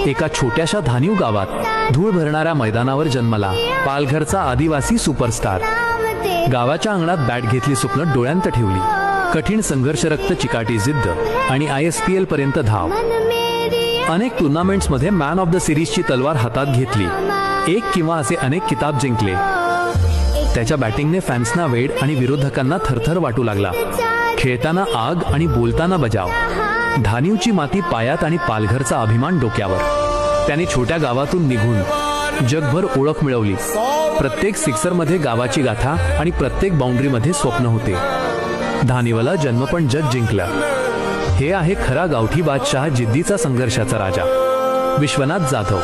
एका छोट्याशा धानीव गावात धूळ भरणाऱ्या मैदानावर जन्मला पालघरचा आदिवासी सुपरस्टार. गावाच्या अंगणात बॅट घेतली, स्वप्न डोळ्यांत ठेवली. कठीण संघर्षरक्त चिकाटी जिद्द आणि ISPL पर्यंत धाव. अनेक टुर्नामेंट्समध्ये मॅन ऑफ द सिरीजची तलवार हातात घेतली. एक किंवा असे अनेक किताब जिंकले. त्याच्या बॅटिंगने फॅन्सना वेड आणि विरोधकांना थरथर वाटू लागला. खेळताना आग आणि बोलताना बजाव. धानीवची माती पायात आणि पालघरचा अभिमान डोक्यावर. त्याने छोट्या गावातून निघून जगभर ओळख मिळवली. प्रत्येक सिक्सरमध्ये गावाची गाथा आणि प्रत्येक बाउंड्रीमध्ये स्वप्न होते. धानीवला जन्म पण जग जिंकलं. हे आहे खरा गावठी बादशाह, जिद्दीचा संघर्षाचा राजा, विश्वनाथ जाधव.